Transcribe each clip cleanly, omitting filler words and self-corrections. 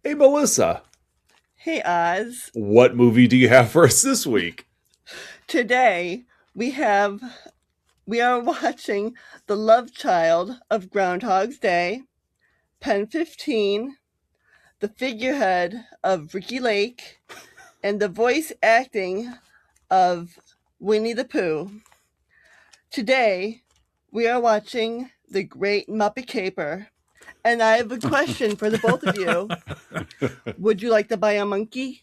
Hey, Melissa, Hey Oz. what movie do you have for us this week? Today we are watching The Love Child of Groundhog's Day, Pen 15, the figurehead of Ricky Lake, and the voice acting of Winnie the Pooh. Today we are watching The Great Muppet Caper. And I have a question for the both of you. Would you like to buy a monkey?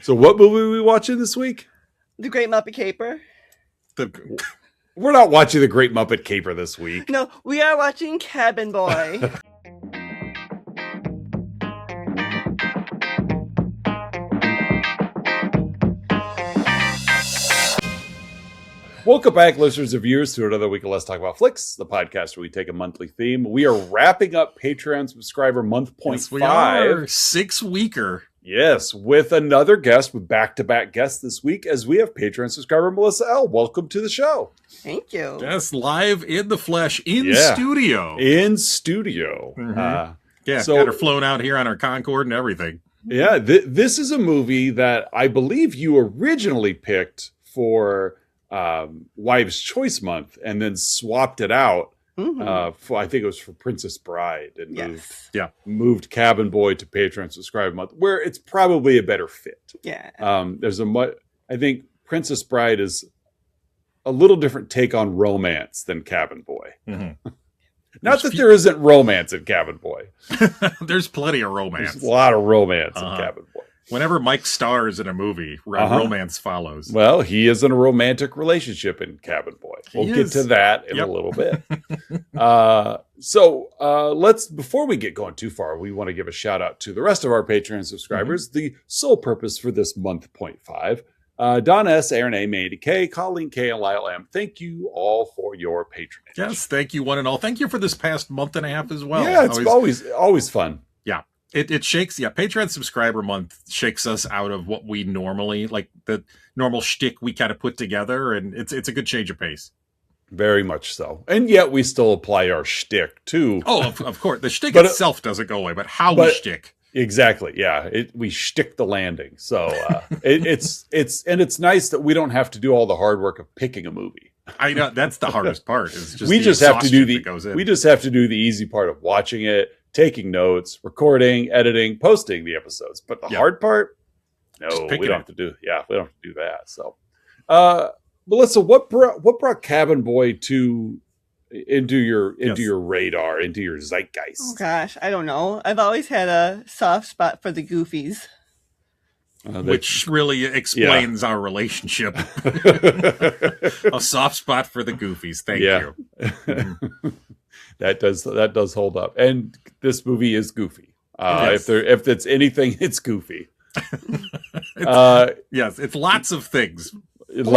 So what movie are we watching this week? The Great Muppet Caper. We're not watching The Great Muppet Caper this week. No, we are watching Cabin Boy. Welcome back, listeners and viewers, to another week of Let's Talk About Flicks, the podcast where we take a monthly theme. We are wrapping up Patreon subscriber month point Yes, we 5. are 6-weeker. Yes, with another guest, with back-to-back guests this week, as we have Patreon subscriber Melissa L. Welcome to the show. Thank you. Yes, live in the flesh, in studio. In studio. Yeah, so- got her flown out here on our Concorde and everything. Yeah, this is a movie that I believe you originally picked for Wives' Choice Month and then swapped it out. For, I think it was for Princess Bride, and moved Cabin Boy to Patreon subscriber month, where it's probably a better fit. Yeah. I think Princess Bride is a little different take on romance than Cabin Boy. Not that there isn't romance in Cabin Boy. There's plenty of romance. There's a lot of romance in Cabin Boy. Whenever Mike stars in a movie, romance follows. Well, he is in a romantic relationship in Cabin Boy. We'll get to that in a little bit. Let's, before we get going too far, we want to give a shout out to the rest of our Patreon subscribers. The sole purpose for this month point 5. Donna S., Aaron A., Mandy K., Colleen K., and Lyle M. Thank you all for your patronage. Yes, thank you one and all. Thank you for this past month and a half as well. Yeah, it's always fun. Yeah. It shakes, Patreon subscriber month shakes us out of what we normally, like the normal shtick we kind of put together, and it's a good change of pace. Very much so. And yet we still apply our shtick too. Oh, of course. The shtick itself doesn't go away, but how we shtick. Exactly. Yeah. We shtick the landing. So it's nice that we don't have to do all the hard work of picking a movie. I know that's the hardest part. Is just we just have to do the easy part of watching it, taking notes, recording, editing, posting the episodes. But the hard part, no, we don't have to do. Yeah, we don't have to do that. So, Melissa, what brought Cabin Boy into your radar, into your zeitgeist? Oh gosh, I don't know. I've always had a soft spot for the Goofies. Which really explains our relationship. A soft spot for the Goofies. Thank you. That does hold up. And this movie is goofy. If it's anything, it's goofy. Yes, it's lots of things. There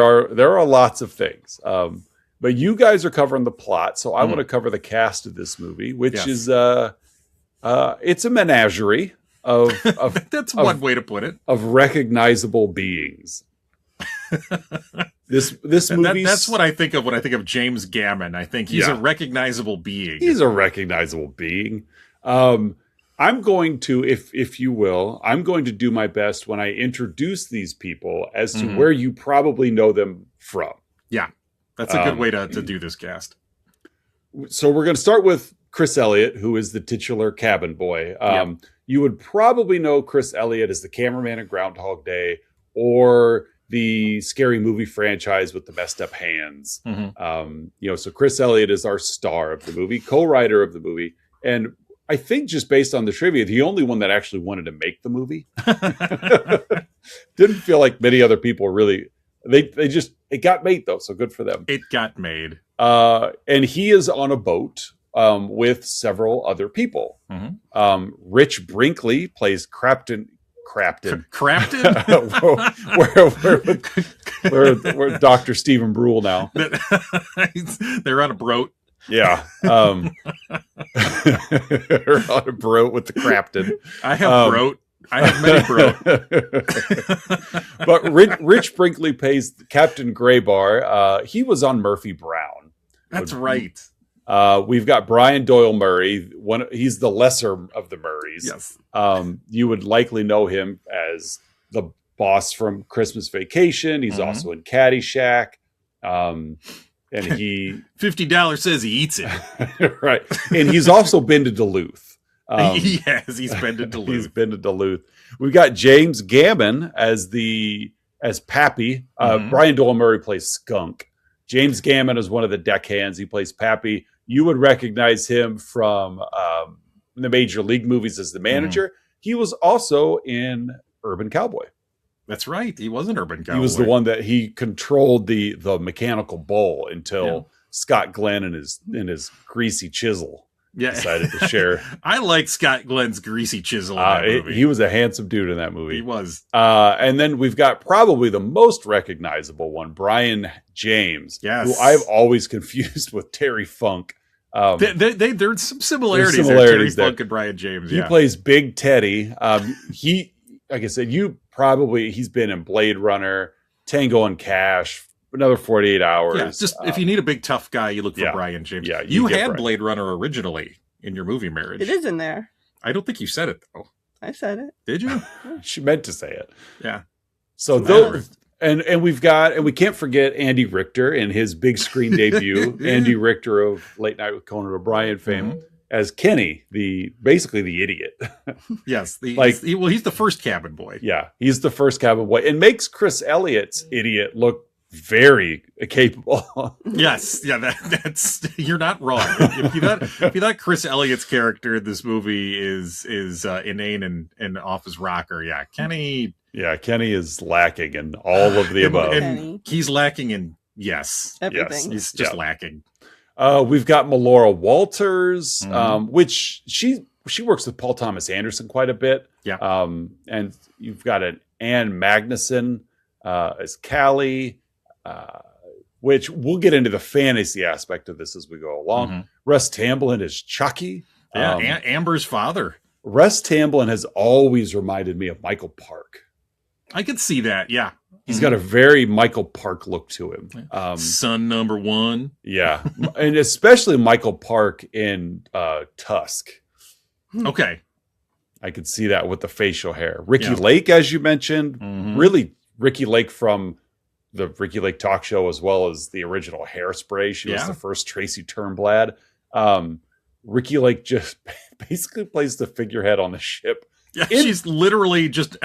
are lots of things. But you guys are covering the plot, so I want to cover the cast of this movie, which is it's a menagerie of that's one way to put it, of recognizable beings. This movie, that's what I think of when I think of James Gammon. I think he's a recognizable being. He's a recognizable being. I'm going to, if you will, I'm going to do my best when I introduce these people as to where you probably know them from. Yeah, that's a good way to do this cast. So we're going to start with Chris Elliott, who is the titular Cabin Boy. You would probably know Chris Elliott as the cameraman in Groundhog Day, or the scary movie franchise with the messed up hands. So Chris Elliott is our star of the movie, co-writer of the movie. And I think just based on the trivia, the only one that actually wanted to make the movie. Didn't feel like many other people really, it got made though. So good for them. It got made. And he is on a boat with several other people. Rich Brinkley plays Crapton, we're Dr. Stephen Brule now. They're on a boat. Yeah. They're on a boat with the Crapton. I have broat. I have many broat. But Rich Brinkley plays Captain Graybar. He was on Murphy Brown. That's right. We've got Brian Doyle Murray. He's the lesser of the Murrays. Yes. You would likely know him as the boss from Christmas Vacation. He's also in Caddyshack. And he $50 says he eats it. right. And he's also been to Duluth. Yes, he's been to Duluth. He's been to Duluth. We've got James Gammon as Pappy. Brian Doyle Murray plays Skunk. James Gammon is one of the deckhands. He plays Pappy. You would recognize him from the Major League movies as the manager. He was also in Urban Cowboy. That's right. He was an Urban Cowboy. He was the one that he controlled the mechanical bull until Scott Glenn and his greasy chisel decided to share. I like Scott Glenn's greasy chisel in that movie. He was a handsome dude in that movie. He was. And then we've got probably the most recognizable one, Brian James, who I've always confused with Terry Funk. There's some similarities there. Terry Funk and Brian James. He plays Big Teddy. Like I said, he's been in Blade Runner, Tango and Cash, another 48 Hours. Yeah, just if you need a big tough guy, you look for Brian James. Yeah, you had Blade Runner originally in your movie Marriage. It is in there. I don't think you said it though. I said it. Did you? She meant to say it. Yeah. So those, and we can't forget Andy Richter in his big screen debut. Andy Richter of Late Night with Conan O'Brien fame. As Kenny, basically the idiot. Yes, he's the first cabin boy. Yeah, he's the first cabin boy, and makes Chris Elliott's idiot look very capable. Yes, yeah, that's you're not wrong. If you thought Chris Elliott's character in this movie is inane and off his rocker, Kenny. Yeah, Kenny is lacking in all of the above, and he's lacking in everything. Yes, he's just lacking. We've got Melora Walters, which she works with Paul Thomas Anderson quite a bit. Yeah. And you've got an Anne Magnuson as Callie, which we'll get into the fantasy aspect of this as we go along. Russ Tamblyn is Chucky. Yeah, Amber's father. Russ Tamblyn has always reminded me of Michael Park. I could see that, yeah. He's got a very Michael Park look to him. Son number one. Yeah. And especially Michael Park in Tusk. Okay. I could see that with the facial hair. Ricky Lake, as you mentioned, really Ricky Lake from the Ricky Lake talk show, as well as the original Hairspray. She was the first Tracy Turnblad. Ricky Lake just basically plays the figurehead on the ship. Yeah, she's literally just...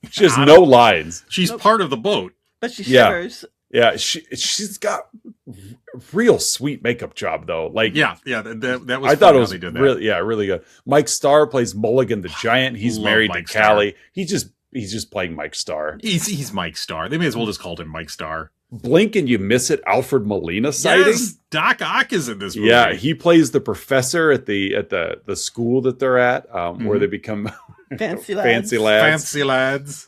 She has no lines. She's part of the boat. But she shivers. Yeah, she's got real sweet makkup job, though. Like, that was I thought it was really, really good. Mike Starr plays Mulligan the Giant. He's married to Callie. He's just playing Mike Starr. He's Mike Starr. They may as well just call him Mike Starr. Blink and you miss it. Alfred Molina sighting. Yes, Doc Ock is in this movie. Yeah, he plays the professor at the school that they're at, where they become fancy lads.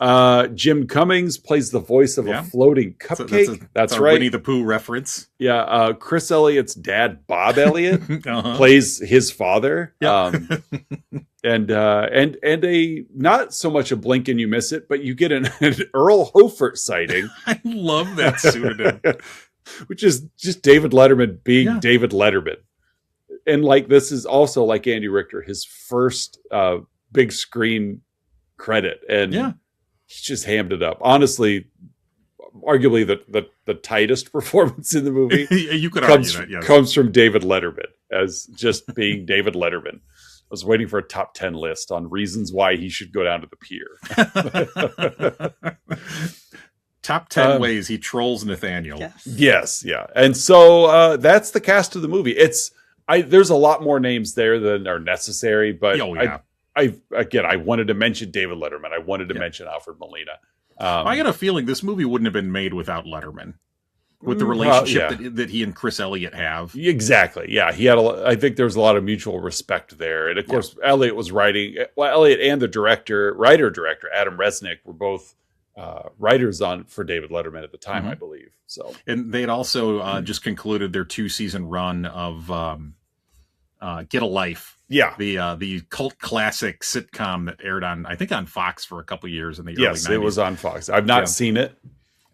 Jim Cummings plays the voice of a floating cupcake. That's right. Winnie the Pooh reference. Yeah, Chris Elliott's dad, Bob Elliott, plays his father. And a not so much a blink and you miss it, but you get an Earl Hofert sighting. I love that pseudonym, which is just David Letterman being David Letterman. And like this is also like Andy Richter, his first big screen credit, and he just hammed it up. Honestly, arguably the tightest performance in the movie. You could argue that, yes. Comes from David Letterman as just being David Letterman. I was waiting for a top 10 list on reasons why he should go down to the pier. Top 10 ways he trolls Nathaniel. Yes, yeah. And so that's the cast of the movie. There's a lot more names there than are necessary, but I wanted to mention David Letterman. I wanted to mention Alfred Molina. I got a feeling this movie wouldn't have been made without Letterman. With the relationship that he and Chris Elliott have. Exactly. Yeah. I think there was a lot of mutual respect there. And of course, Elliott was writing, Elliott and the writer-director, Adam Resnick, were both writers for David Letterman at the time, I believe. So, and they had also just concluded their 2-season run of Get a Life. Yeah. The cult classic sitcom that aired on Fox for a couple years in the early 90s. Yes, it was on Fox. I've not seen it.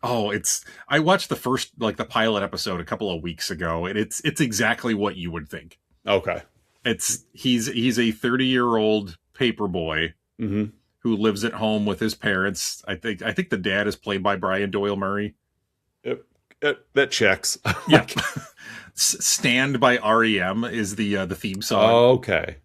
Oh, I watched the first, the pilot episode a couple of weeks ago, and it's exactly what you would think. Okay. He's a 30-year-old paper boy Mm-hmm. who lives at home with his parents. I think the dad is played by Brian Doyle Murray. That checks. Yeah. Stand by REM is the theme song. Okay.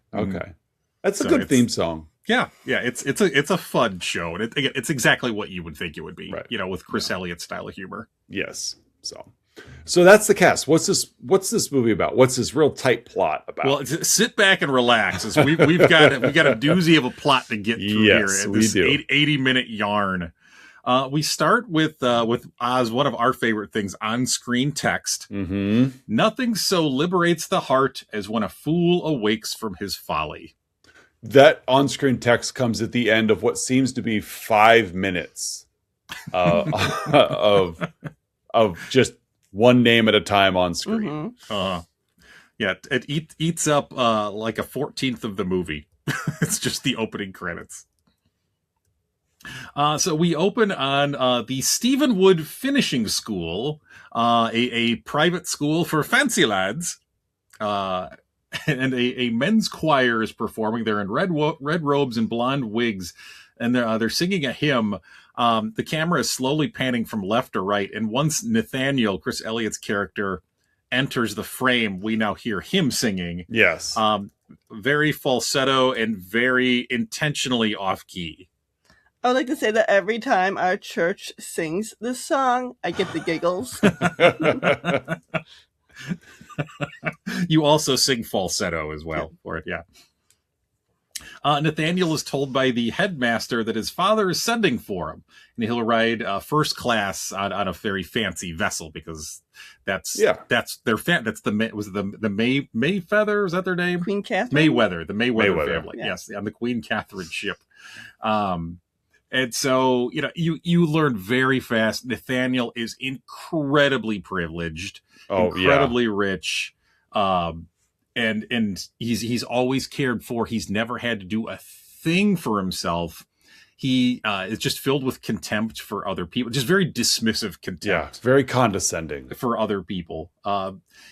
That's a good theme song. Yeah. It's a fun show, and it's exactly what you would think it would be. Right. With Chris Elliott style of humor. Yes. So that's the cast. What's this movie about? What's this real tight plot about? Well, sit back and relax. As we've got a doozy of a plot to get through here. This 80-minute yarn. We start with Oz, one of our favorite things, on-screen text. Mm-hmm. Nothing so liberates the heart as when a fool awakes from his folly. That on-screen text comes at the end of what seems to be 5 minutes of just one name at a time on screen. Mm-hmm. Yeah, it eats up like a 14th of the movie. It's just the opening credits. So we open on the Stephen Wood Finishing School, a private school for fancy lads. And a men's choir is performing. They're in red robes and blonde wigs, and they're singing a hymn. The camera is slowly panning from left to right, and once Nathaniel, Chris Elliott's character, enters the frame, we now hear him singing. Yes. Very falsetto and very intentionally off key. I would like to say that every time our church sings this song, I get the giggles. You also sing falsetto as well for it, yeah. Nathaniel is told by the headmaster that his father is sending for him, and he'll ride first class on a very fancy vessel because that's the Mayfeather, is that their name? Queen Catherine? Mayweather, the Mayweather family. Yeah. Yes, on the Queen Catherine ship. And so, you learn very fast. Nathaniel is incredibly privileged, incredibly rich, and he's always cared for. He's never had to do a thing for himself. He is just filled with contempt for other people, just very dismissive contempt. Yeah, very condescending for other people.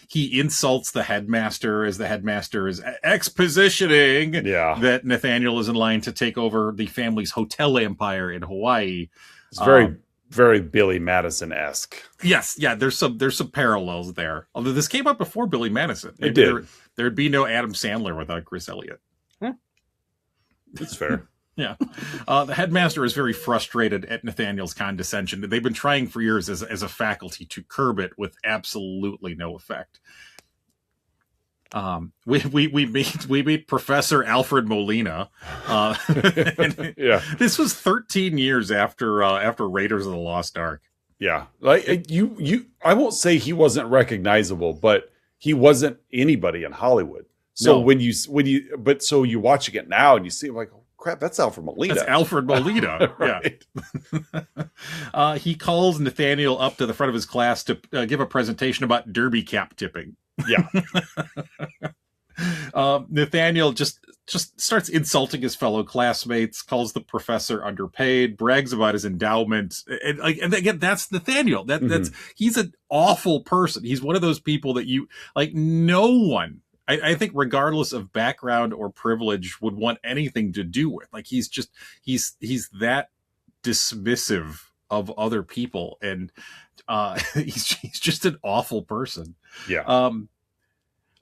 He insults the headmaster as the headmaster is expositioning that Nathaniel is in line to take over the family's hotel empire in Hawaii. It's very, very Billy Madison-esque. Yes, yeah. There's some parallels there. Although this came out before Billy Madison, it did. There'd be no Adam Sandler without Chris Elliott. That's fair. Yeah. The headmaster is very frustrated at Nathaniel's condescension. They've been trying for years as a faculty to curb it with absolutely no effect. We meet Professor Alfred Molina. This was 13 years after Raiders of the Lost Ark. Yeah. Like I won't say he wasn't recognizable, but he wasn't anybody in Hollywood. So when you watching it now and you see him like, crap, that's Alfred Molina. That's Alfred Molina. Yeah. He calls Nathaniel up to the front of his class to give a presentation about derby cap tipping. Yeah. Nathaniel just starts insulting his fellow classmates, calls the professor underpaid, brags about his endowment. And again, that's Nathaniel. He's an awful person. He's one of those people that no one, I think, regardless of background or privilege, would want anything to do with. Like, he's that dismissive of other people, and he's just an awful person. Yeah.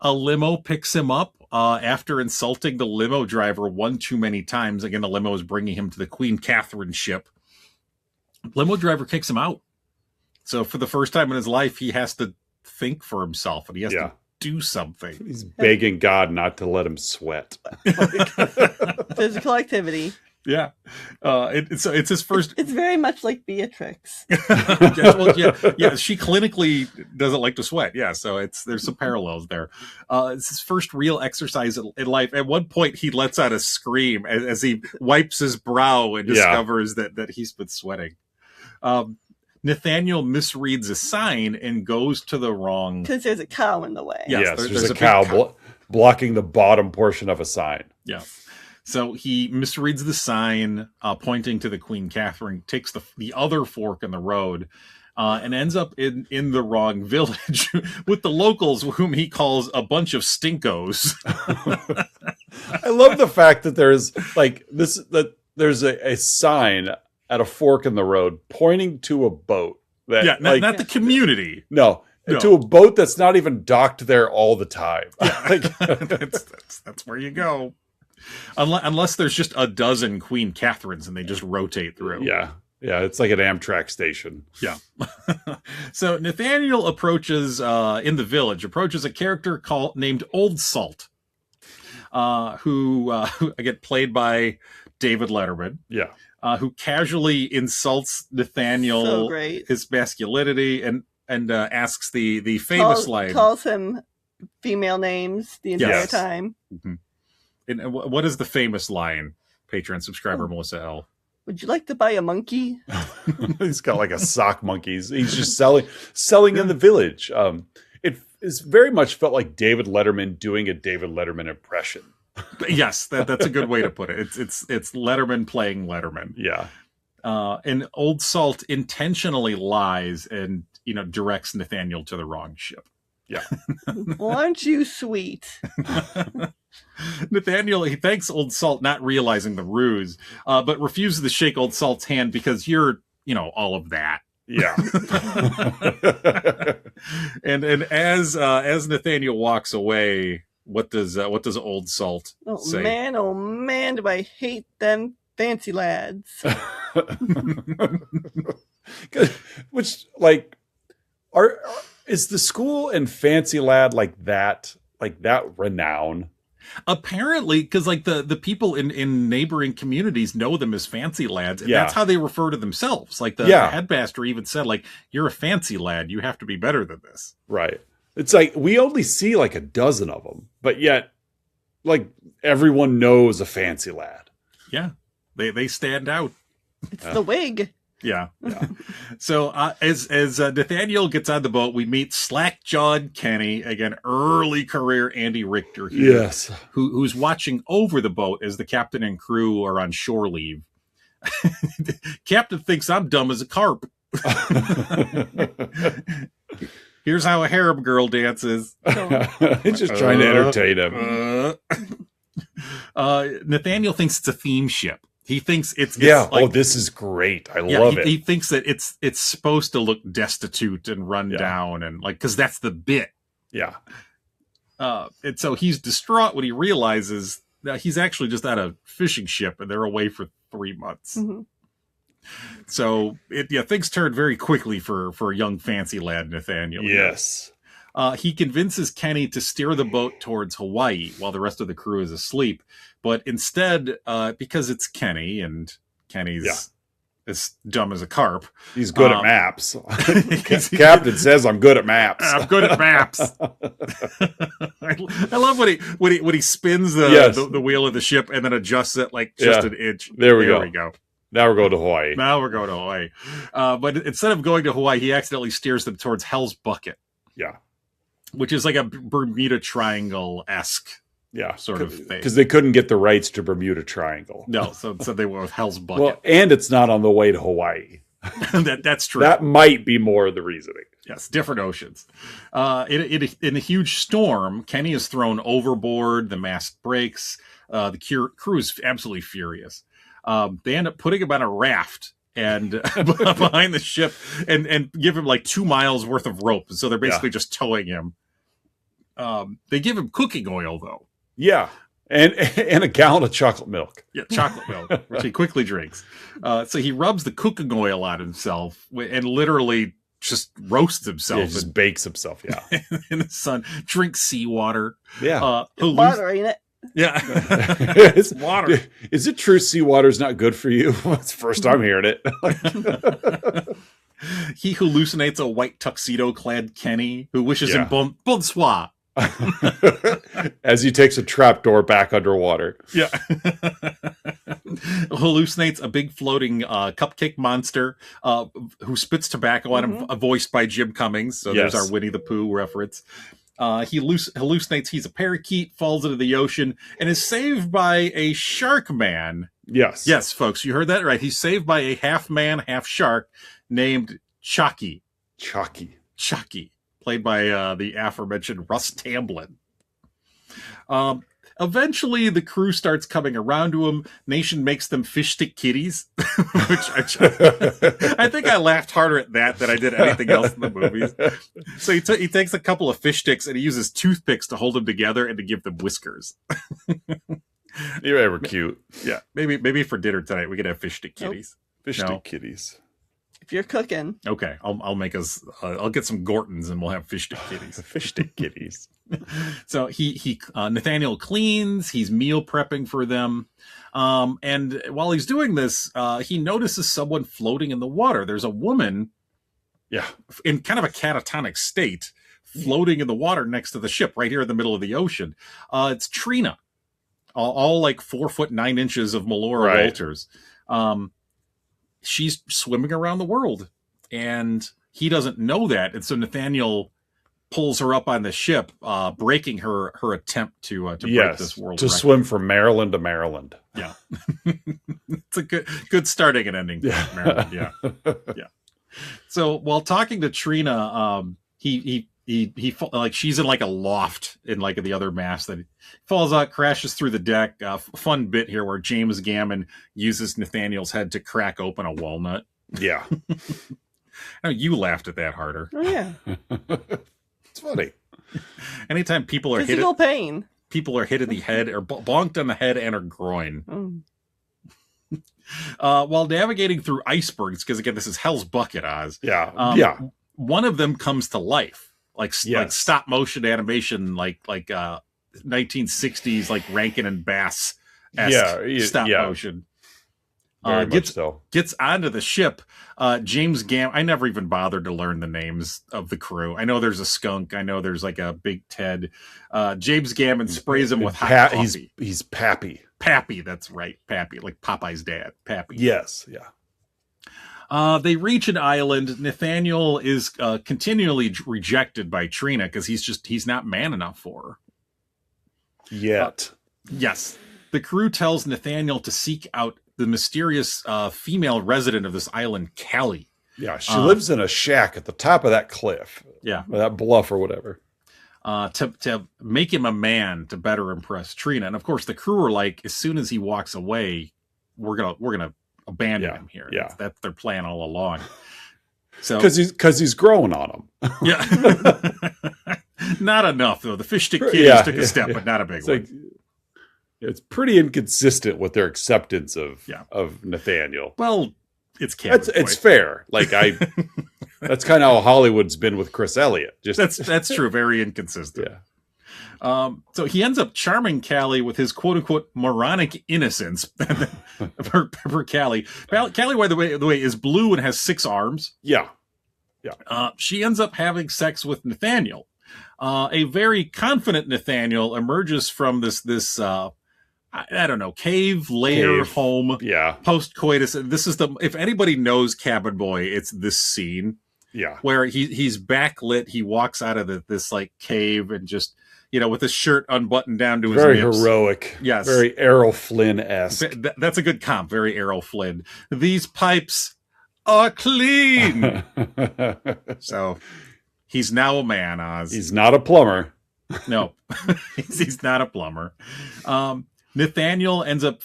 A limo picks him up after insulting the limo driver one too many times. Again, the limo is bringing him to the Queen Catherine ship. Limo driver kicks him out. So for the first time in his life, he has to think for himself, and he has to do something. He's begging God not to let him sweat. Physical activity. Yeah. It's his first. It's very much like Beatrix. Yeah. She clinically doesn't like to sweat. Yeah. So there's some parallels there. It's his first real exercise in life. At one point, he lets out a scream as he wipes his brow and discovers that he's been sweating. Nathaniel misreads a sign and goes to the wrong. Because there's a cow in the way. Yes, there's a cow blocking the bottom portion of a sign. Yeah. So he misreads the sign, pointing to the Queen Catherine, takes the other fork in the road. and ends up in the wrong village with the locals, whom he calls a bunch of stinkos. I love the fact that there's there's a sign at a fork in the road pointing to a boat. That, not the community. No, to a boat that's not even docked there all the time. That's where you go. Unless there's just a dozen Queen Catherines and they just rotate through. Yeah, it's like an Amtrak station. Yeah. So Nathaniel approaches in the village, a character named Old Salt, who again played by David Letterman. Yeah. Who casually insults Nathaniel, his masculinity, and asks the famous line. Calls him female names the entire time. Mm-hmm. And what is the famous line, Patreon subscriber Melissa L? Would you like to buy a monkey? He's got like a sock monkey. He's just selling in the village. It's very much felt like David Letterman doing a David Letterman impression. Yes, that's a good way to put it. It's Letterman playing Letterman. Yeah. And Old Salt intentionally lies and directs Nathaniel to the wrong ship. Yeah. Well, aren't you sweet? Nathaniel, he thanks Old Salt, not realizing the ruse, but refuses to shake Old Salt's hand because you're, all of that. Yeah. and as Nathaniel walks away, what does Old Salt say? Oh man, do I hate them fancy lads. Which is the school and fancy lad like that renown? Apparently, because the people in neighboring communities know them as fancy lads, and that's how they refer to themselves. The headmaster even said, you're a fancy lad, you have to be better than this. Right. It's like we only see a dozen of them, but yet everyone knows a fancy lad. Yeah, they stand out. It's the wig. Yeah. So as Nathaniel gets on the boat, we meet slack-jawed Kenny, again, early career Andy Richter here. Yes. Who's watching over the boat as the captain and crew are on shore leave. Captain thinks I'm dumb as a carp. Here's how a harem girl dances. He's just trying to entertain him. Nathaniel thinks it's a theme ship. He thinks it's this is great. I love it. He thinks that it's supposed to look destitute and run down and because that's the bit. Yeah. And so he's distraught when he realizes that he's actually just at a fishing ship and they're away for 3 months. Mm-hmm. So things turn very quickly for a young fancy lad Nathaniel. Yes. He convinces Kenny to steer the boat towards Hawaii while the rest of the crew is asleep. But instead, because it's Kenny and Kenny's as dumb as a carp. He's good at maps. Captain says I'm good at maps. I'm good at maps. I love when he spins the wheel of the ship and then adjusts it just an inch. There we go. Now we're going to Hawaii. But instead of going to Hawaii, he accidentally steers them towards Hell's Bucket. Yeah. Which is like a Bermuda Triangle-esque sort of thing. Because they couldn't get the rights to Bermuda Triangle. No, so they went with Hell's Bucket. Well, and it's not on the way to Hawaii. That's true. That might be more of the reasoning. Yes, different oceans. In a huge storm, Kenny is thrown overboard. The mast breaks. The crew is absolutely furious. They end up putting him on a raft and behind the ship and give him 2 miles worth of rope. So they're basically just towing him. They give him cooking oil though. Yeah. And a gallon of chocolate milk. Yeah, chocolate milk, which he quickly drinks. So he rubs the cooking oil on himself and literally just roasts himself. Yeah, just bakes himself, in the sun. Drinks seawater. Yeah. Water, ain't it? Yeah. It's water. Is it true seawater is not good for you? It's the first time hearing it. He hallucinates a white tuxedo-clad Kenny who wishes him bonsoir. As he takes a trapdoor back underwater. Yeah. Hallucinates a big floating cupcake monster who spits tobacco on him, voiced by Jim Cummings. So there's our Winnie the Pooh reference. He hallucinates he's a parakeet, falls into the ocean, and is saved by a shark man. Yes. Yes, folks, you heard that right. He's saved by a half man, half shark named Chucky. Chucky, played by the aforementioned Russ Tamblyn. Eventually, the crew starts coming around to him. Nation makes them fish stick kitties, which I think I laughed harder at that than I did anything else in the movies. So he takes a couple of fish sticks and he uses toothpicks to hold them together and to give them whiskers. You ever cute? Yeah, maybe for dinner tonight we could have fish stick kitties. Fish stick kitties. If you're cooking, okay, I'll make us. I'll get some Gortons and we'll have fish stick kitties. Fish stick kitties. So he Nathaniel cleans. He's meal prepping for them, and while he's doing this, he notices someone floating in the water. There's a woman, in kind of a catatonic state, floating in the water next to the ship, right here in the middle of the ocean. It's Trina, all like 4'9" of Melora Walters. She's swimming around the world, and he doesn't know that, and so Nathaniel pulls her up on the ship, breaking her attempt to break this world record. Swim from Maryland to Maryland. Yeah, it's a good starting and ending point, Maryland. Yeah. So while talking to Trina, he like she's in like a loft in like the other mast that he falls out, crashes through the deck. Fun bit here where James Gammon uses Nathaniel's head to crack open a walnut. Yeah. Now you laughed at that harder. Oh yeah. It's funny. Anytime people are physical pain. People are hit in the head or bonked on the head and or groin. While navigating through icebergs, because again, this is Hell's Bucket, Oz. Yeah. One of them comes to life. Like stop motion animation, like 1960s, like Rankin and Bass stop motion. Gets onto the ship. James Gammon. I never even bothered to learn the names of the crew. I know there's a skunk. I know there's like a Big Ted. James Gammon sprays him with hot coffee. He's Pappy. Pappy, that's right. Pappy, like Popeye's dad. Pappy. Yes, yeah. They reach an island. Nathaniel is continually rejected by Trina because he's not man enough for her. Yet. Yes. The crew tells Nathaniel to seek out the mysterious female resident of this island, Callie. Yeah, she lives in a shack at the top of that cliff. Yeah. Or that bluff or whatever. To make him a man to better impress Trina. And of course, the crew are like, as soon as he walks away, we're gonna abandon him here. Yeah. That's their plan all along. So because he's growing on them. Yeah. Not enough though. The fish stick kitties took a step, but not a big one. Like, it's pretty inconsistent with their acceptance of Nathaniel. Well, it's fair. Like that's kind of how Hollywood's been with Chris Elliott. That's true. Very inconsistent. Yeah. So he ends up charming Callie with his quote unquote moronic innocence for Callie. Callie, by the way, is blue and has 6 arms. Yeah. She ends up having sex with Nathaniel. A very confident Nathaniel emerges from this I don't know, cave lair home. Yeah. Post coitus. This is if anybody knows Cabin Boy, it's this scene. Yeah. Where he's backlit. He walks out of this like cave and just, with his shirt unbuttoned down to his very nips. Heroic. Yes. Very Errol Flynn-esque. That's a good comp. Very Errol Flynn. These pipes are clean. So he's now a man, Oz. He's not a plumber. No, he's not a plumber. Nathaniel ends up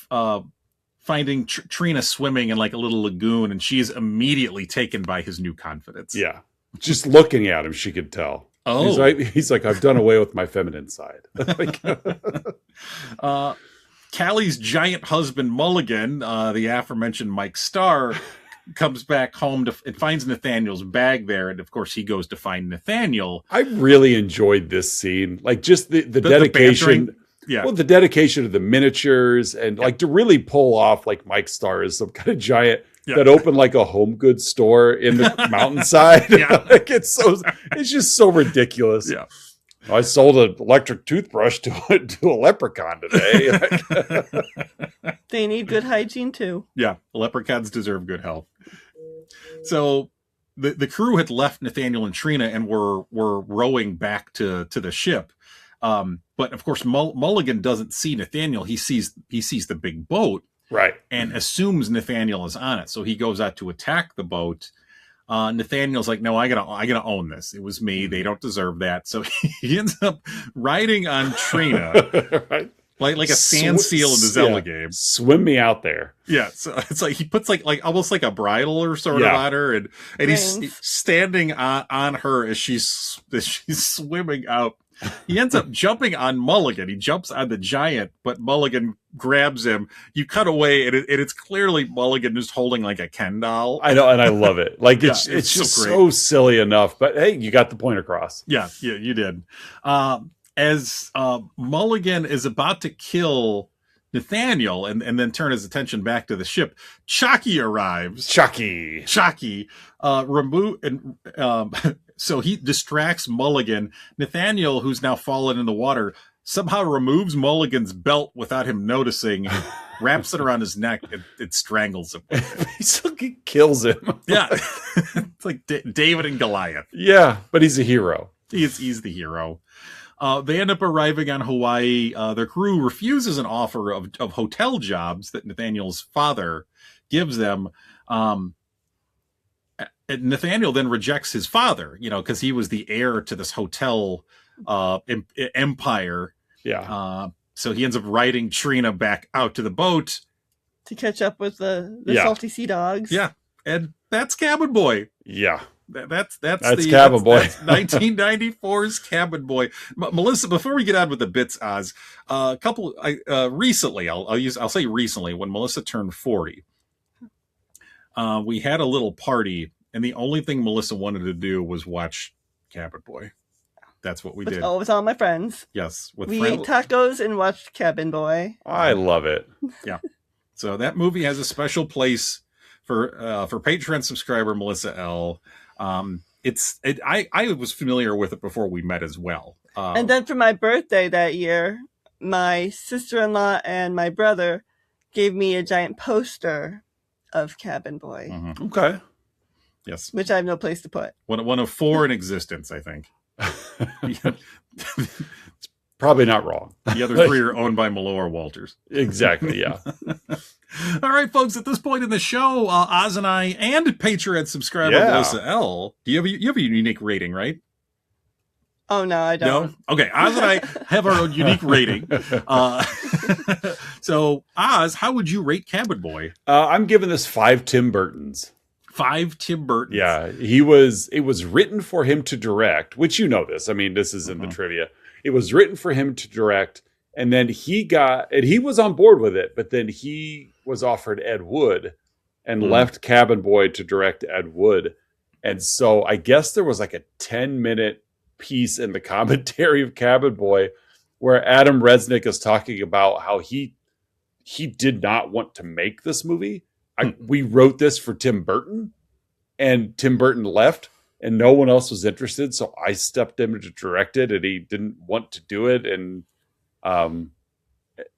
finding Trina swimming in like a little lagoon, and she's immediately taken by his new confidence. Yeah. Just looking at him, she could tell. Oh, he's like, I've done away with my feminine side. Callie's giant husband, Mulligan, the aforementioned Mike Starr, comes back home and finds Nathaniel's bag there. And of course, he goes to find Nathaniel. I really enjoyed this scene. Like just the dedication. Well, the dedication of the miniatures and like to really pull off like Mike Starr is some kind of giant that opened like a home goods store in the mountainside. Like it's just so ridiculous. Yeah. I sold an electric toothbrush to a leprechaun today. They need good hygiene too. Yeah. Leprechauns deserve good health. So the crew had left Nathaniel and Trina and were rowing back to the ship. But of course, Mulligan doesn't see Nathaniel. He sees the big boat, right, and assumes Nathaniel is on it. So he goes out to attack the boat. Nathaniel's like, no, I gotta own this. It was me. They don't deserve that. So he ends up riding on Trina. Right. Like a sand seal in the Zelda game. Swim me out there. Yeah, so it's like he puts like almost like a bridle or sort of on her, and he's standing on her as she's swimming out. He ends up jumping on Mulligan. He jumps on the giant, but Mulligan grabs him. You cut away, and it's clearly Mulligan just holding like a Ken doll. I know, and I love it. Like it's just so silly enough, but hey, you got the point across. Yeah, you did. As Mulligan is about to kill Nathaniel and then turn his attention back to the ship, Chucky arrives. Chucky. So he distracts Mulligan. Nathaniel, who's now fallen in the water, somehow removes Mulligan's belt without him noticing, wraps it around his neck, and it strangles him. Basically kills him. Yeah. It's like David and Goliath. Yeah, but he's a hero. He's the hero. They end up arriving on Hawaii. Their crew refuses an offer of hotel jobs that Nathaniel's father gives them. Nathaniel then rejects his father, because he was the heir to this hotel empire. Yeah. So he ends up riding Trina back out to the boat to catch up with the salty sea dogs. Yeah, and that's Cabin Boy. Yeah. That's Cabin Boy. That's 1994's Cabin Boy. Melissa, before we get on with the bits, Oz, recently, I'll say recently, when Melissa turned 40, we had a little party, and the only thing Melissa wanted to do was watch Cabin Boy. That's what we did. With all my friends. Yes, we ate tacos and watched Cabin Boy. I love it. Yeah. So that movie has a special place for Patreon subscriber Melissa L. I was familiar with it before we met as well. And then for my birthday that year, my sister-in-law and my brother gave me a giant poster of Cabin Boy. Mm-hmm. Okay. Yes. Which I have no place to put. One of 4 in existence, I think. It's probably not wrong. The other 3 are owned by Malloy Walters. Exactly, yeah. All right, folks, at this point in the show, Oz and I and Patreon subscriber Melissa L. Do you have a unique rating, right? Oh, no, I don't. No? Okay, Oz and I have our own unique rating. So, Oz, how would you rate Cabin Boy? I'm giving this 5 Tim Burtons. 5 Tim Burtons. Yeah, it was written for him to direct, which this. I mean, this is in the trivia. It was written for him to direct, and then he was on board with it, but then he was offered Ed Wood and left Cabin Boy to direct Ed Wood. And so I guess there was like a 10-minute piece in the commentary of Cabin Boy where Adam Resnick is talking about how he did not want to make this movie. We wrote this for Tim Burton, and Tim Burton left, and no one else was interested. So I stepped in to direct it, and he didn't want to do it. And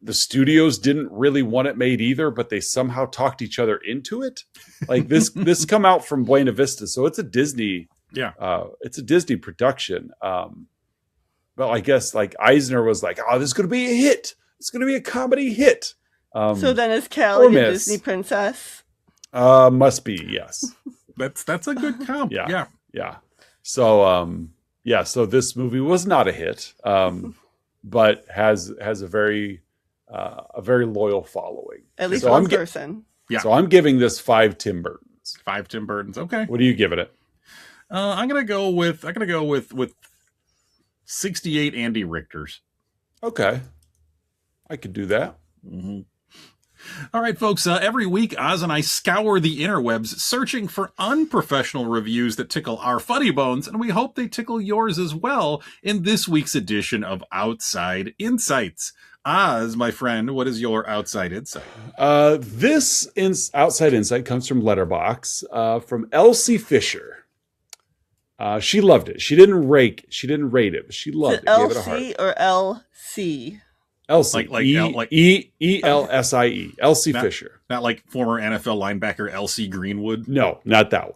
the studios didn't really want it made either, but they somehow talked each other into it. Like this come out from Buena Vista, so it's a Disney. Yeah, it's a Disney production. But I guess like Eisner was like, "Oh, this is going to be a hit. It's going to be a comedy hit." So then is Callie a Disney princess? Must be, yes. That's a good comp. Yeah. So so this movie was not a hit, but has a very loyal following. At least one person. Yeah. So I'm giving this 5 Tim Burtons. 5 Tim Burtons. Okay. What are you giving it? I'm gonna go with 68 Andy Richters. Okay, I could do that. Mm-hmm. All right, folks, every week, Oz and I scour the interwebs searching for unprofessional reviews that tickle our funny bones, and we hope they tickle yours as well in this week's edition of Outside Insights. Oz, my friend, what is your Outside Insight? This Outside Insight comes from Letterboxd, from Elsie Fisher. She loved it. She didn't rate it, but she loved it. Gave it a heart. LC or LC? Elsie, like Elsie, Elsie Fisher. Not like former NFL linebacker Elsie Greenwood? No, not that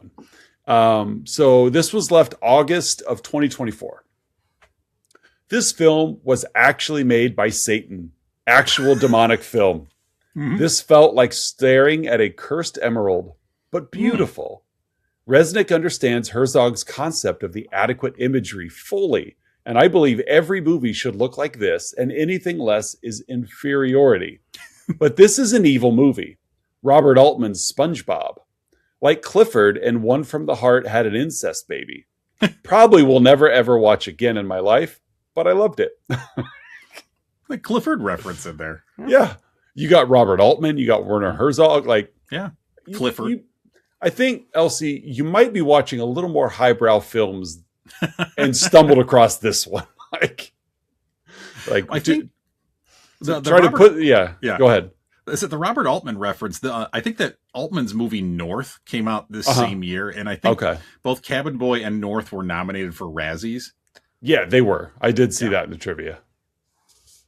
one. So this was left August of 2024. This film was actually made by Satan. Actual demonic film. Mm-hmm. This felt like staring at a cursed emerald, but beautiful. Resnick understands Herzog's concept of the adequate imagery fully, and I believe every movie should look like this, and anything less is inferiority. But this is an evil movie. Robert Altman's SpongeBob. Like Clifford and One from the Heart had an incest baby. Probably will never ever watch again in my life, but I loved it. The Clifford reference in there. Yeah. You got Robert Altman, you got Werner Herzog, like Yeah. Clifford. I think, Elsie, you might be watching a little more highbrow films and stumbled across this one. I think go ahead. Is it the Robert Altman reference? I think that Altman's movie North came out this same year, and I think both Cabin Boy and North were nominated for Razzies. Yeah, they were. I did see that in the trivia.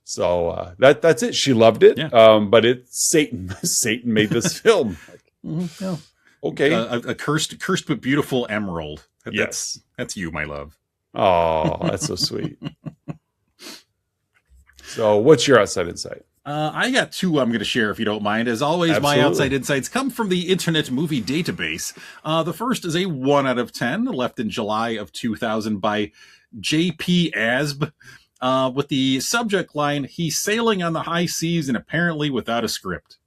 So that's it. She loved it. Yeah. But it's Satan. Satan made this film. Yeah. Okay. A cursed but beautiful emerald. Yes. That's you, my love. Oh, that's so sweet. So what's your outside insight? I got two I'm going to share if you don't mind. As always, Absolutely. My outside insights come from the Internet Movie Database. The first is a 1 out of 10, left in July of 2000 by J.P. Asb, with the subject line, "He's sailing on the high seas and apparently without a script."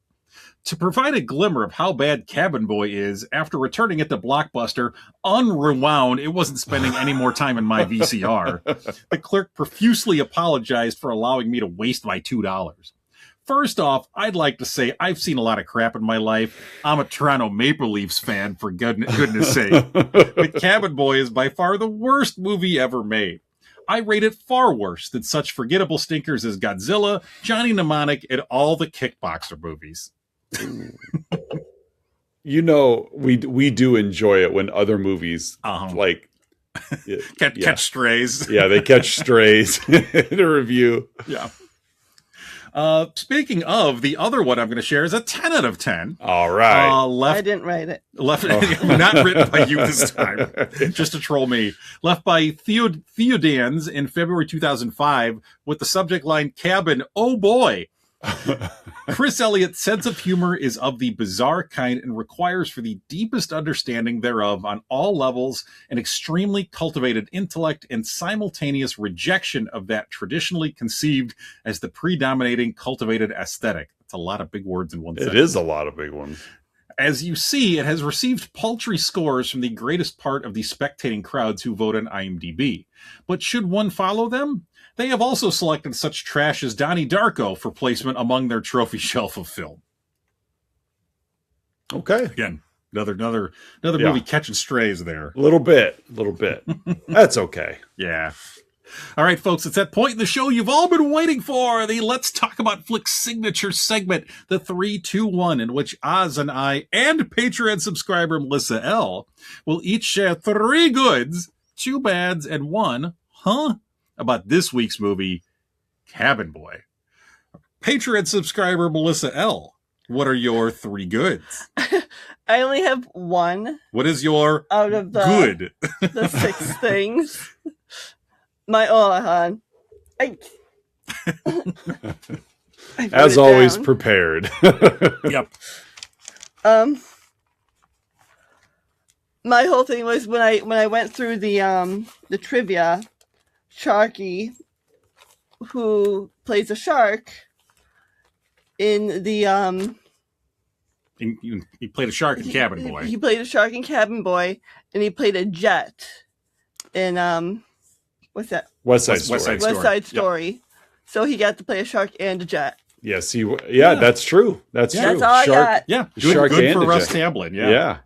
To provide a glimmer of how bad Cabin Boy is, after returning it to Blockbuster, unrewound, it wasn't spending any more time in my VCR. The clerk profusely apologized for allowing me to waste my $2. First off, I'd like to say I've seen a lot of crap in my life. I'm a Toronto Maple Leafs fan, for goodness sake. But Cabin Boy is by far the worst movie ever made. I rate it far worse than such forgettable stinkers as Godzilla, Johnny Mnemonic, and all the Kickboxer movies. You know, we do enjoy it when other movies Catch strays. Yeah, they catch strays in a review. Yeah. Speaking of, the other one I'm going to share is a 10 out of 10. All right. I didn't write it. Not written by you this time, just to troll me. Left by Theodans in February 2005 with the subject line, "Cabin, oh boy." Chris Elliott's sense of humor is of the bizarre kind and requires for the deepest understanding thereof on all levels an extremely cultivated intellect and simultaneous rejection of that traditionally conceived as the predominating cultivated aesthetic. That's a lot of big words in one sentence. It is a lot of big ones. As you see, it has received paltry scores from the greatest part of the spectating crowds who vote on IMDb. But should one follow them? They have also selected such trash as Donnie Darko for placement among their trophy shelf of film. Okay. Again, another movie catching strays there. A little bit. That's okay. Yeah. All right, folks, it's that point in the show you've all been waiting for, the Let's Talk About Flicks signature segment, the 3-2-1, in which Oz and I and Patreon subscriber Melissa L. will each share 3 goods, 2 bads, and 1 about this week's movie, Cabin Boy. Patreon subscriber Melissa L., what are your 3 goods? I only have 1. What is your out of the good? The 6 things. My hon. As always, prepared. Yep. My whole thing was when I went through the trivia, Sharky, who plays a shark in the He played a shark in Cabin Boy. He played a shark in Cabin Boy, and he played a jet in what's that? West Side Story. West Side Story. Yep. So he got to play a shark and a jet. Yes, that's true. That's true. That's all I got. Yeah, good for Russ Tamblyn. Yeah.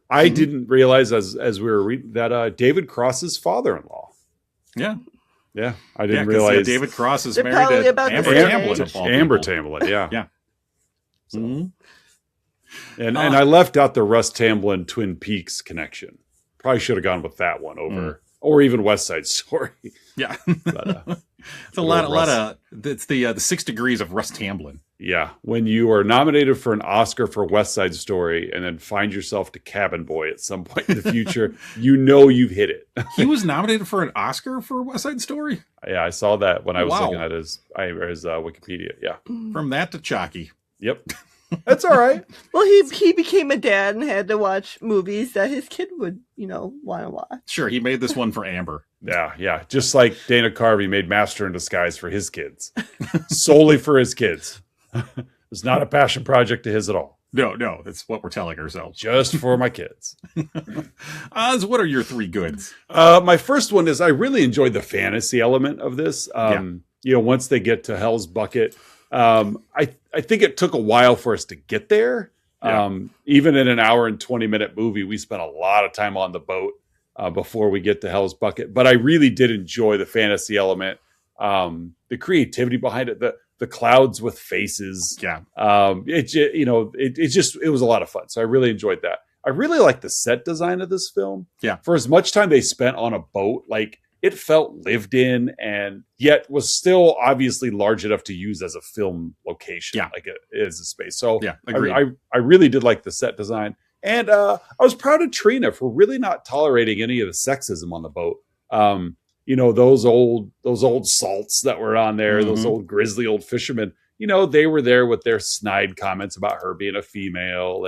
I didn't realize as we were reading that David Cross's father-in-law. Yeah. Yeah, I didn't realize. David Cross is They're married to about Amber the Tamblyn. Amber Tamblyn, yeah. Yeah. So. Mm-hmm. And I left out the Russ Tamblyn Twin Peaks connection. Probably should have gone with that one over, or even West Side Story. Yeah. But, it's a lot of it's the 6 degrees of Russ Tamblyn. Yeah, when you are nominated for an Oscar for West Side Story and then find yourself to Cabin Boy at some point in the future, you know you've hit it. He was nominated for an Oscar for West Side Story? Yeah, I saw that when I was looking at his Wikipedia. Yeah. From that to Chalky. Yep. That's all right. Well, he became a dad and had to watch movies that his kid would, want to watch. Sure, he made this one for Amber. Yeah. Just like Dana Carvey made Master in Disguise for his kids. Solely for his kids. It's not a passion project of his at all. No, that's what we're telling ourselves. Just for my kids. Oz, what are your 3 goods? My first one is I really enjoyed the fantasy element of this. Once they get to Hell's Bucket, I think it took a while for us to get there. Even in an hour and 20-minute movie, we spent a lot of time on the boat before we get to Hell's Bucket. But I really did enjoy the fantasy element, the creativity behind it, the clouds with faces. Yeah. It was a lot of fun. So I really enjoyed that. I really like the set design of this film. Yeah. For as much time they spent on a boat, like it felt lived in and yet was still obviously large enough to use as a film location. Yeah. Like it is a space. So yeah, agreed. I really did like the set design. And I was proud of Trina for really not tolerating any of the sexism on the boat. Those old salts that were on there, those old grizzly old fishermen, they were there with their snide comments about her being a female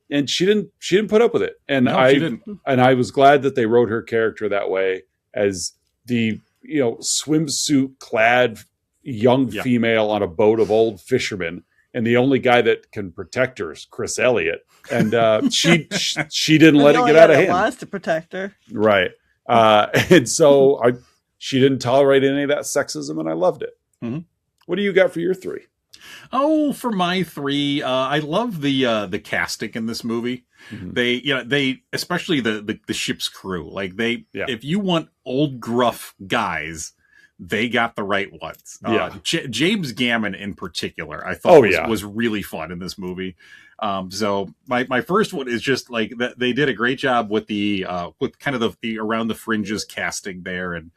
and she didn't put up with it. And she didn't. And I was glad that they wrote her character that way as the, swimsuit clad young female on a boat of old fishermen. And the only guy that can protect her is Chris Elliott. And she didn't let it get out of hand. Wants to protect her. Right. And so she didn't tolerate any of that sexism, and I loved it. Mm-hmm. What do you got for your 3? Oh, for my 3, I love the casting in this movie. Mm-hmm. They especially the ship's crew. Like if you want old gruff guys, they got the right ones. James Gammon in particular, I thought was really fun in this movie. So my first one is just like that. They did a great job with with kind of the around the fringes casting there. And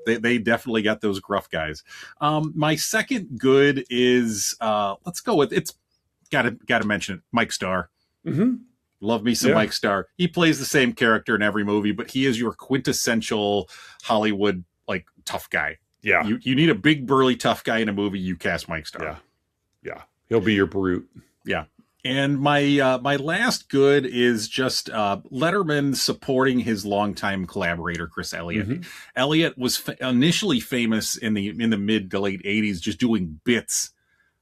they definitely got those gruff guys. My second good is, let's go with, it's gotta mention it, Mike Starr. Mm-hmm. Love me some Mike Starr. He plays the same character in every movie, but he is your quintessential Hollywood, like, tough guy. Yeah. You need a big burly tough guy in a movie, you cast Mike Starr. Yeah. He'll be your brute. Yeah. And my last good is just Letterman supporting his longtime collaborator Chris Elliott. Mm-hmm. Elliott was initially famous in the mid to late 80s just doing bits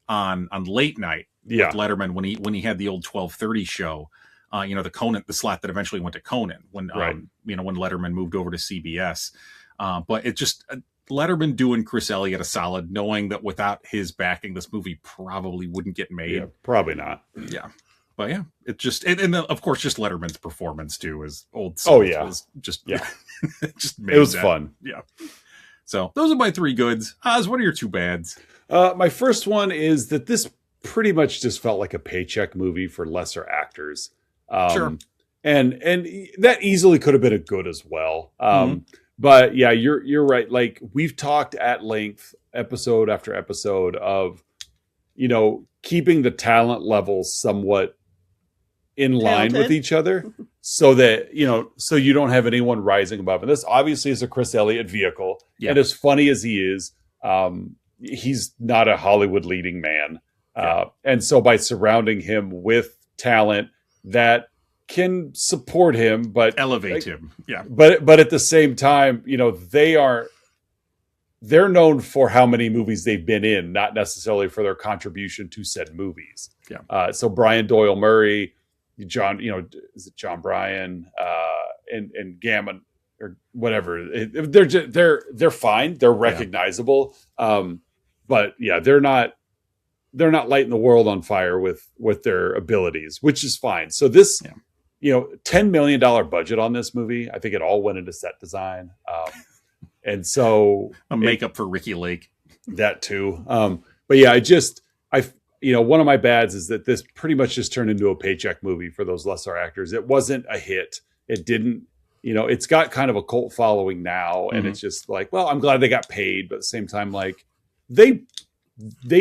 on late night with Letterman when he had the old 12:30 show. The Conan, the slot that eventually went to Conan when when Letterman moved over to CBS. But it just Letterman doing Chris Elliott a solid, knowing that without his backing, this movie probably wouldn't get made. Yeah, probably not. Yeah. But it just, and of course, just Letterman's performance too, as old. Was just, just made it was fun. Yeah. So those are my 3 goods. Oz, what are your 2 bads? My first one is that this pretty much just felt like a paycheck movie for lesser actors. Sure. And that easily could have been a good as well. But yeah, you're right. Like we've talked at length, episode after episode of, keeping the talent levels somewhat in line with each other so that, so you don't have anyone rising above. And this obviously is a Chris Elliott vehicle. Yeah. And as funny as he is, he's not a Hollywood leading man. And so by surrounding him with talent that can support him, but elevate him. Yeah. But at the same time, they're known for how many movies they've been in, not necessarily for their contribution to said movies. Yeah. So Brian Doyle Murray, John, is it John Bryan, and Gammon or whatever. They're fine. They're recognizable. But yeah, they're not lighting the world on fire with their abilities, which is fine. So this, $10 million budget on this movie. I think it all went into set design. And so a makeup for Ricky Lake, that too. But yeah, one of my bads is that this pretty much just turned into a paycheck movie for those lesser actors. It wasn't a hit. It didn't, it's got kind of a cult following now. And it's just like, well, I'm glad they got paid, but at the same time, like they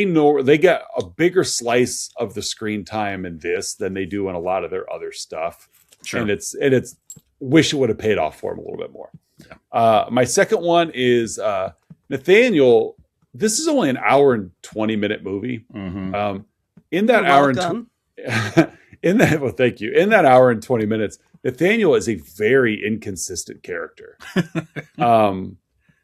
know they get a bigger slice of the screen time in this than they do in a lot of their other stuff. Sure. And it's wish it would have paid off for them a little bit more. Yeah. My second one is Nathaniel. This is only an hour and 20-minute movie. Mm-hmm. in that You're hour welcome. well, thank you. In that hour and 20 minutes, Nathaniel is a very inconsistent character.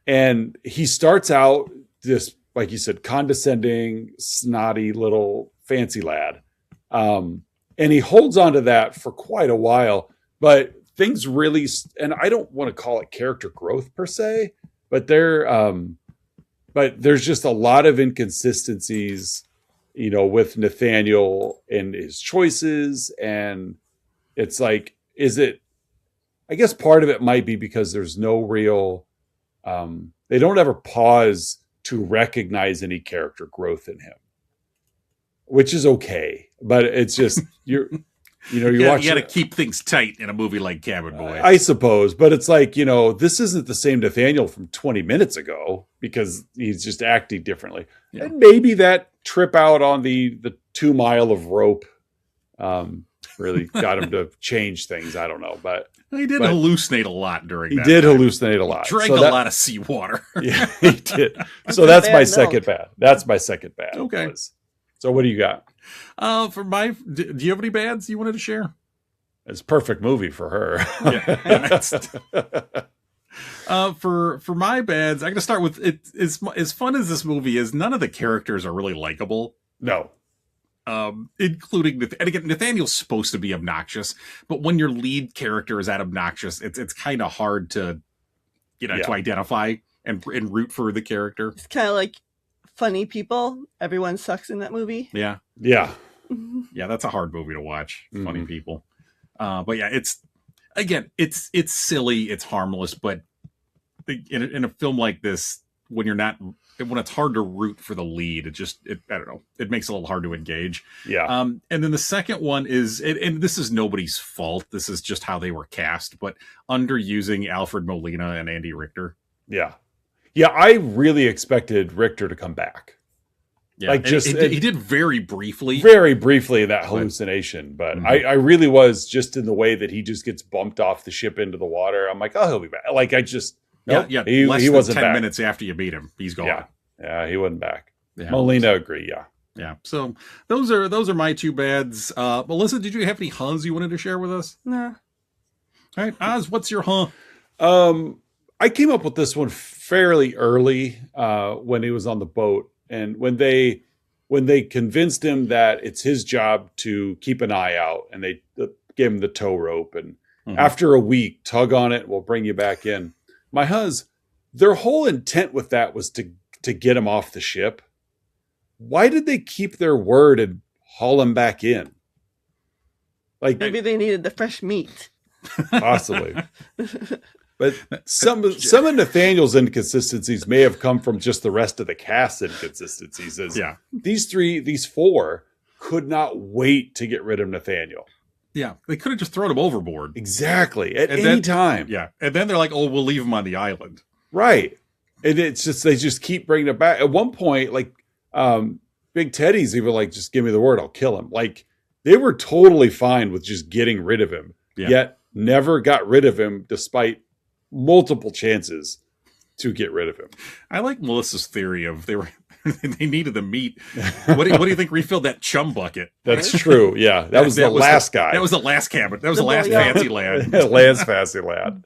And he starts out this, like you said, condescending, snotty little fancy lad. And he holds on to that for quite a while, but things really, and I don't want to call it character growth per se, but there's just a lot of inconsistencies, with Nathaniel and his choices. And it's like, I guess part of it might be because there's no real, they don't ever pause to recognize any character growth in him, which is okay. But it's just, you got to keep things tight in a movie like Cabin Boy. I suppose, but it's like, this isn't the same Nathaniel from 20 minutes ago because he's just acting differently. Yeah. And maybe that trip out on the 2 mile of rope really got him to change things. I don't know, but he did hallucinate a lot during that. He did hallucinate a lot. He drank a lot of seawater. Yeah, he did. So that's my second bad. That's my second bad. Okay. So what do you got? Do you have any bads you wanted to share? It's a perfect movie for her. For my bads, I'm going to start with it. As fun as this movie is, none of the characters are really likable. No. Including, and again, Nathaniel's supposed to be obnoxious, but when your lead character is that obnoxious, it's kind of hard to, to identify and root for the character. It's kind of like funny people. Everyone sucks in that movie. Yeah. Yeah. Yeah, that's a hard movie to watch. Funny people. But yeah, it's silly, it's harmless, but in a film like this, when it's hard to root for the lead, I don't know, it makes it a little hard to engage. Yeah. And then the second one is, and this is nobody's fault, this is just how they were cast, but underusing Alfred Molina and Andy Richter. Yeah. Yeah, I really expected Richter to come back. Yeah, like he did very briefly in that hallucination, but I really was just in the way that he just gets bumped off the ship into the water. I'm like, oh, he'll be back. Like he wasn't 10 back. Minutes after you beat him, he's gone. Yeah, he wasn't back. Yeah. Molina agree. Yeah. So those are my two bads. Melissa, did you have any huns you wanted to share with us? No. All right, Oz, what's your huh? I came up with this one fairly early when he was on the boat. And when they convinced him that it's his job to keep an eye out, and they gave him the tow rope, and after a week, tug on it, we'll bring you back in. My their whole intent with that was to get him off the ship. Why did they keep their word and haul him back in? Like maybe they needed the fresh meat. Possibly. But some of Nathaniel's inconsistencies may have come from just the rest of the cast's inconsistencies. These four could not wait to get rid of Nathaniel. Yeah, they could have just thrown him overboard. Exactly, at any time. Yeah, and then they're like, "Oh, we'll leave him on the island." Right, and it's just they just keep bringing it back. At one point, like Big Teddy's even like, "Just give me the word, I'll kill him." Like they were totally fine with just getting rid of him, yet never got rid of him despite multiple chances to get rid of him. I like Melissa's theory of they needed the meat. What do you think refilled that chum bucket? That's true. Yeah, that was the last guy. That was the last cabin. That was the last fancy lad. Last fancy lad.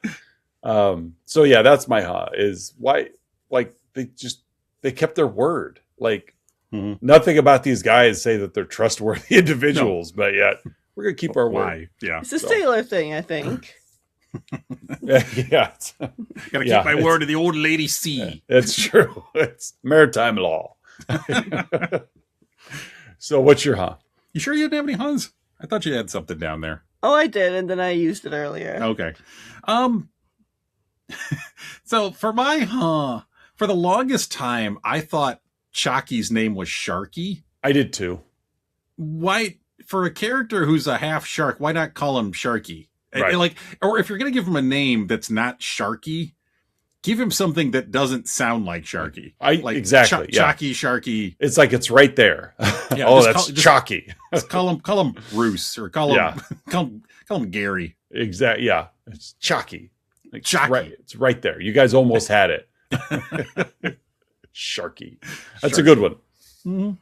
So yeah, that's my is why like they kept their word. Like nothing about these guys say that they're trustworthy individuals, but yet we're gonna keep our word. Yeah, it's a sailor thing, I think. Yeah, gotta keep my word to the old lady sea. It's true. It's maritime law. So what's your huh? You sure you didn't have any huns? I thought you had something down there. Oh, I did, and then I used it earlier. Okay. So for my huh, for the longest time I thought Chalky's name was Sharky. I did too. Why, for a character who's a half shark, why not call him Sharky? Right. Or if you're going to give him a name that's not Sharky, give him something that doesn't sound like Sharky. Exactly. Chalky, Sharky. It's like it's right there. Yeah, that's Chalky. Just call him Bruce or call him Gary. Exactly. Yeah, it's Chalky. Like, Chalky. It's right there. You guys almost had it. Sharky. That's a good one.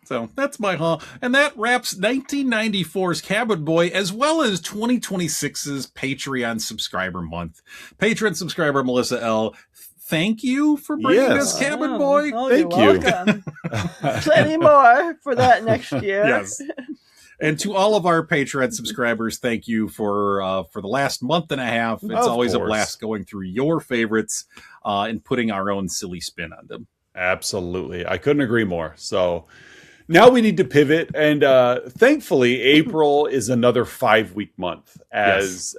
So that's my and that wraps 1994's Cabin Boy, as well as 2026's Patreon subscriber month. Patreon subscriber Melissa L., thank you for bringing us Cabin Boy. Thank you're welcome. Plenty more for that next year. Yes. And to all of our Patreon subscribers, thank you for the last month and a half. It's always a blast going through your favorites and putting our own silly spin on them. Absolutely. I couldn't agree more. So now we need to pivot. And thankfully, April is another 5-week month as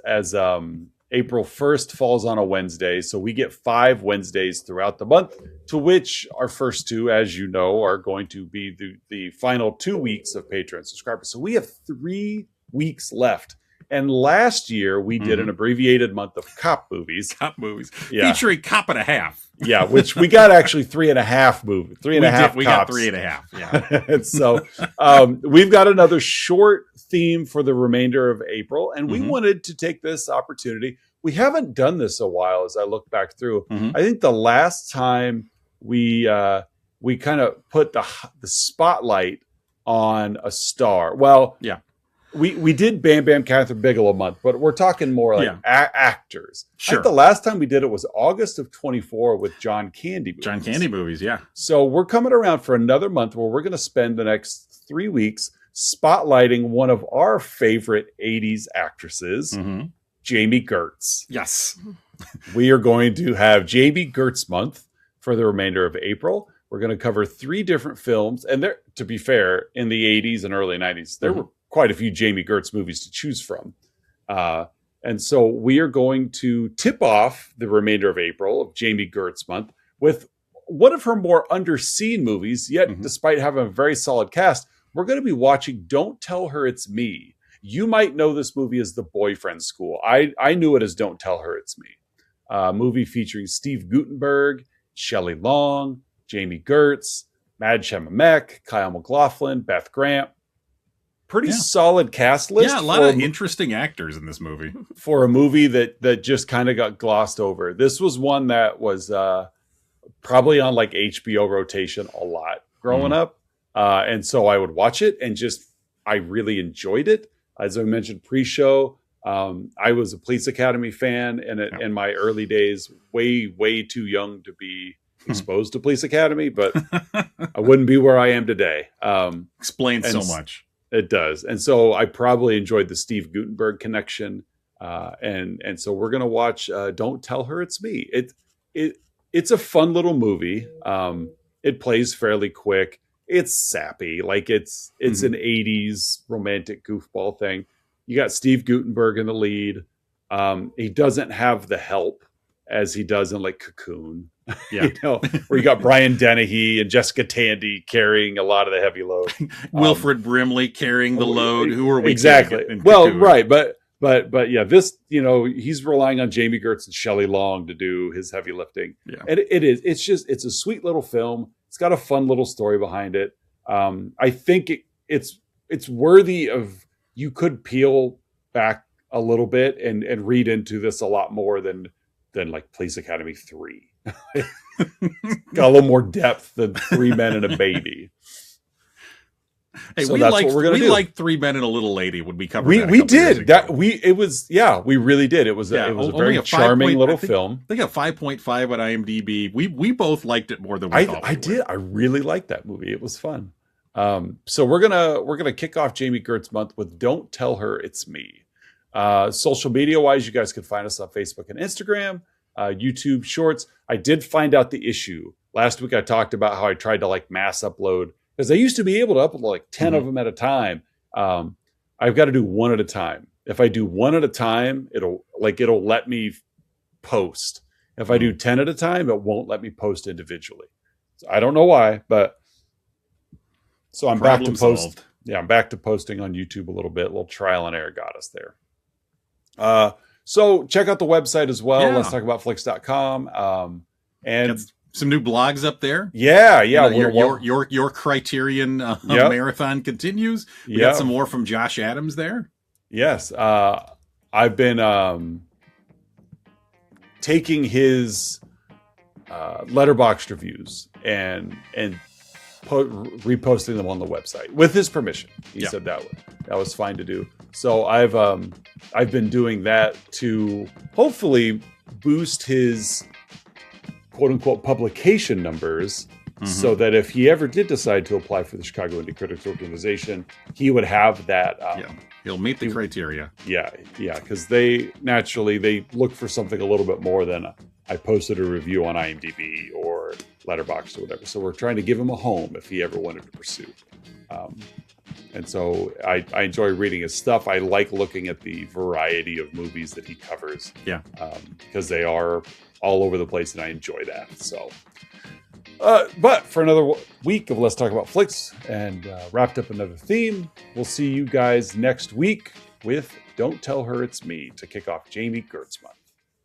April 1st falls on a Wednesday. So we get 5 Wednesdays throughout the month, to which our first 2, as you know, are going to be the final 2 weeks of Patreon subscribers. So we have 3 weeks left. And last year we did an abbreviated month of cop movies. Featuring Cop and a Half. Yeah, which we got actually 3.5 movies. 3.5 We got 3.5. Yeah. And so we've got another short theme for the remainder of April. And we wanted to take this opportunity. We haven't done this a while as I look back through. I think the last time we kind of put the spotlight on a star. Well, yeah. We did Bam Bam Catherine Bigelow month, but we're talking more like actors. Sure. I think the last time we did it was August of 24 with John Candy movies. John Candy movies, yeah. So we're coming around for another month where we're going to spend the next 3 weeks spotlighting one of our favorite 80s actresses, Jamie Gertz. Yes. We are going to have Jamie Gertz month for the remainder of April. We're going to cover 3 different films. And there, to be fair, in the 80s and early 90s, there were quite a few Jamie Gertz movies to choose from. And so we are going to tip off the remainder of April of Jamie Gertz month with one of her more underseen movies, yet despite having a very solid cast, we're going to be watching Don't Tell Her It's Me. You might know this movie as The Boyfriend School. I knew it as Don't Tell Her It's Me. A movie featuring Steve Guttenberg, Shelley Long, Jamie Gertz, Mad Shemamek, Kyle MacLachlan, Beth Grant. Pretty solid cast list. Yeah, a lot of interesting actors in this movie. For a movie that just kind of got glossed over. This was one that was probably on like HBO rotation a lot growing up. And so I would watch it and I really enjoyed it. As I mentioned pre-show, I was a Police Academy fan and in my early days, way too young to be exposed to Police Academy, but I wouldn't be where I am today. Explains so much. It does. And so I probably enjoyed the Steve Guttenberg connection. And so we're going to watch Don't Tell Her It's Me. It's a fun little movie. It plays fairly quick. It's sappy. Like it's an 80s romantic goofball thing. You got Steve Guttenberg in the lead. He doesn't have the help as he does in like Cocoon. Yeah. Where you got Brian Dennehy and Jessica Tandy carrying a lot of the heavy load. Wilfred Brimley carrying the load. Who are we? Exactly. Well, right. But yeah, this, he's relying on Jamie Gertz and Shelley Long to do his heavy lifting. Yeah. And it's a sweet little film. It's got a fun little story behind it. I think it's worthy of, you could peel back a little bit and read into this a lot more than like Police Academy 3. Got a little more depth than 3 Men and a Baby. Hey, so that's what we're gonna do. We liked 3 Men and a Little Lady when we covered that. We did that. We really did. It was a very charming little film. I think a 5.5 on IMDb. We both liked it more than we thought. I did. I really liked that movie. It was fun. So we're gonna kick off Jamie Gertz month with Don't Tell Her It's Me. Social media wise, you guys can find us on Facebook and Instagram, YouTube Shorts. I did find out the issue last week. I talked about how I tried to like mass upload, because I used to be able to upload like 10 of them at a time. I've got to do one at a time. If I do one at a time, it'll let me post. If I do 10 at a time, it won't let me post individually. So I don't know why, but so I'm back to post. Solved. Yeah, I'm back to posting on YouTube a little bit. A little trial and error got us there. So check out the website as well. Let's talk about flicks.com. And some new blogs up there. Yeah. Your Criterion marathon continues. We got some more from Josh Adams there. Yes. I've been taking his letterboxd reviews and reposting them on the website with his permission. He said that was fine to do. So I've been doing that to hopefully boost his quote unquote publication numbers, so that if he ever did decide to apply for the Chicago Indie Critics Organization, he would have that. He'll meet the criteria. Yeah, because they look for something a little bit more than I posted a review on IMDb or Letterboxd or whatever. So we're trying to give him a home if he ever wanted to pursue. And so I enjoy reading his stuff. I like looking at the variety of movies that he covers. Yeah. Because they are all over the place, and I enjoy that. So, but for another week of Let's Talk About Flicks and wrapped up another theme, we'll see you guys next week with Don't Tell Her It's Me to kick off Jamie Gertzman.